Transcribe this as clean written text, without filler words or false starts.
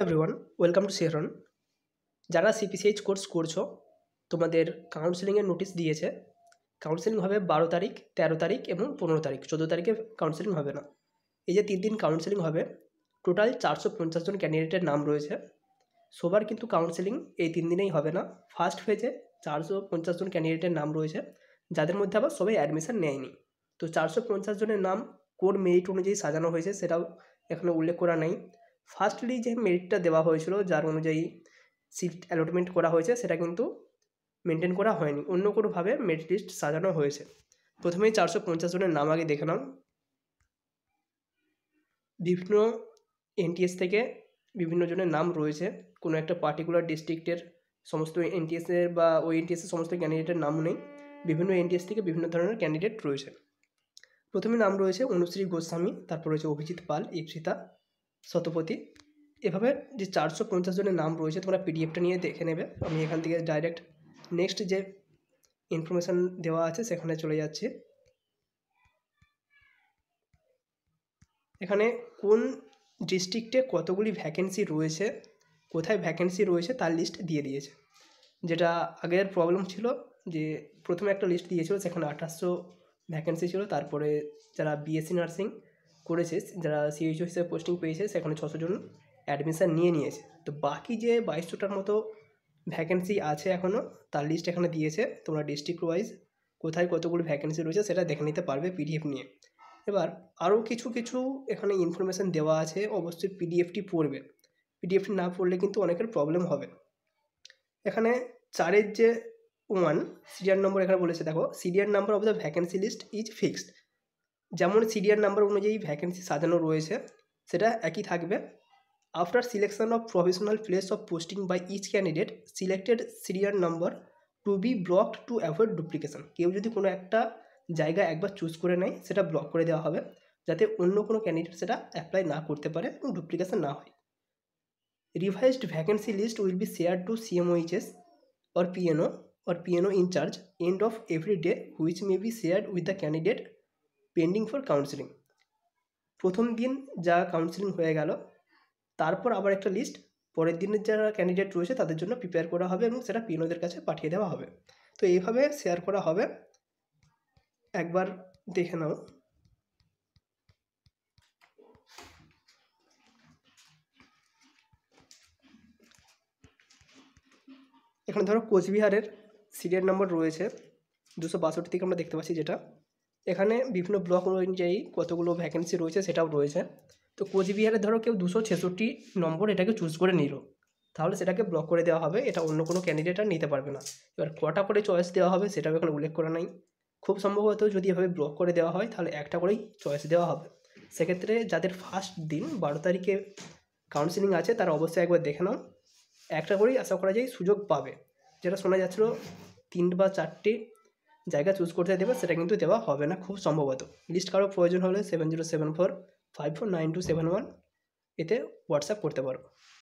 Everyone, welcome to শেহরন। যারা CPCH course করছো, তোমাদের কাউন্সেলিংয়ের নোটিশ দিয়েছে। কাউন্সেলিং হবে 12 তারিখ, 13 তারিখ এবং 15 তারিখ। 14 তারিখে কাউন্সেলিং হবে না। এই যে 3 দিন কাউন্সেলিং হবে, টোটাল 450 জন ক্যান্ডিডেটের নাম রয়েছে। সবার কিন্তু কাউন্সেলিং এই 3 দিনেই হবে না। ফার্স্ট ফেজে 450 জন ক্যান্ডিডেটের নাম রয়েছে, যাদের মধ্যে আবার সবাই অ্যাডমিশন নেয়নি। তো 450 জনের নাম কোন মেরিট অনুযায়ী সাজানো হয়েছে সেটাও এখানে উল্লেখ করা নেই। ফার্স্টলি যে মেরিটটা দেওয়া হয়েছিল, যার অনুযায়ী সিট অ্যালটমেন্ট করা হয়েছে, সেটা কিন্তু মেনটেন করা হয়নি। অন্য কোনোভাবে মেরিট লিস্ট সাজানো হয়েছে। প্রথমেই 450 জনের নাম আগে দেখে নাও। বিভিন্ন এনটিএস থেকে বিভিন্ন জনের নাম রয়েছে। কোনো একটা পার্টিকুলার ডিস্ট্রিক্টের সমস্ত এনটিএসের বা ওই এনটিএসের সমস্ত ক্যান্ডিডেটের নাম নেই। বিভিন্ন এনটিএস থেকে বিভিন্ন ধরনের ক্যান্ডিডেট রয়েছে। প্রথমে নাম রয়েছে অনুশ্রী গোস্বামী, তারপর রয়েছে অভিজিৎ পাল, ইপ্সিতা শতপথী। এভাবে যে 450 জনের নাম রয়েছে, তোমরা পিডিএফটা নিয়ে দেখে নেবে। আমি এখান থেকে ডাইরেক্ট নেক্সট যে ইনফরমেশান দেওয়া আছে সেখানে চলে যাচ্ছি। এখানে কোন ডিস্ট্রিক্টে কতগুলি ভ্যাকেন্সি রয়েছে, কোথায় ভ্যাকেন্সি রয়েছে তার লিস্ট দিয়ে দিয়েছে। যেটা আগের প্রবলেম ছিল যে প্রথমে একটা লিস্ট দিয়েছিল, সেখানে 2800 ভ্যাকেন্সি ছিল। তারপরে যারা বিএসসি নার্সিং করেছে, যারা সিএইচও হিসেবে পোস্টিং পেয়েছে, সেখানে 600 জন অ্যাডমিশান নিয়েছে। তো বাকি যে 2200টার মতো ভ্যাকেন্সি আছে এখনও, তার লিস্ট এখানে দিয়েছে। তোমরা ডিস্ট্রিক্ট ওয়াইজ কোথায় কতগুলো ভ্যাকেন্সি রয়েছে সেটা দেখে নিতে পারবে পিডিএফ নিয়ে। এবার আরও কিছু এখানে ইনফরমেশান দেওয়া আছে, অবশ্যই পিডিএফটি পড়বে। পিডিএফটি না পড়লে কিন্তু অনেকের প্রবলেম হবে। এখানে 4-এর যে 1 সিরিয়াল নম্বর এখানে বলেছে, দেখো, serial number of the vacancy list is fixed. যেমন সিরিয়াল নাম্বার অনুযায়ী ভ্যাকেন্সি সাজানো রয়েছে সেটা একই থাকবে। After selection of provisional place of posting by each candidate, selected serial number to be blocked to avoid duplication. কেউ যদি কোনো একটা জায়গা একবার চুজ করে নেয়, সেটা ব্লক করে দেওয়া হবে, যাতে অন্য কোনো ক্যান্ডিডেট সেটা অ্যাপ্লাই না করতে পারে এবং ডুপ্লিকেশন না হয়। Revised vacancy list will be shared to CMOHS or PNO in charge end of every day, which may be shared with the candidate pending for counseling. প্রথম দিন যা কাউন্সেলিং হয়ে গেল, তারপর আবার একটা লিস্ট পরের দিনের যারা ক্যান্ডিডেট রয়েছে তাদের জন্য প্রিপেয়ার করা হবে এবং সেটা পিএনওদের কাছে পাঠিয়ে দেওয়া হবে। তো এইভাবে শেয়ার করা হবে, একবার দেখে নাও। এখানে ধরো কোচবিহারের সিরিয়াল নাম্বার রয়েছে 262 থেকে আমরা দেখতে পাচ্ছি, যেটা এখানে বিভিন্ন ব্লক অনুযায়ী কতগুলো ভ্যাকেন্সি রয়েছে সেটাও রয়েছে। তো কোচবিহারে ধরো কেউ 266 নম্বর এটাকে চুজ করে নিল, তাহলে সেটাকে ব্লক করে দেওয়া হবে, এটা অন্য কোনো ক্যান্ডিডেট আর নিতে পারবে না। এবার কটা করে চয়েস দেওয়া হবে সেটাও এখানে উল্লেখ করা নাই। খুব সম্ভবত যদি এভাবে ব্লক করে দেওয়া হয় তাহলে একটা করেই চয়েস দেওয়া হবে। সেক্ষেত্রে যাদের ফার্স্ট দিন 12 তারিখে কাউন্সেলিং আছে তারা অবশ্যই একবার দেখে নাও। একটা করেই আশা করা যায় সুযোগ পাবে। যেটা শোনা যাচ্ছিল 3 বা 4টি জায়গা চুজ করতে দেবে, সেটা কিন্তু দেওয়া হবে না খুব সম্ভবত। লিস্ট কারো প্রয়োজন হলে 7074549271 এতে হোয়াটসঅ্যাপ করতে পারো।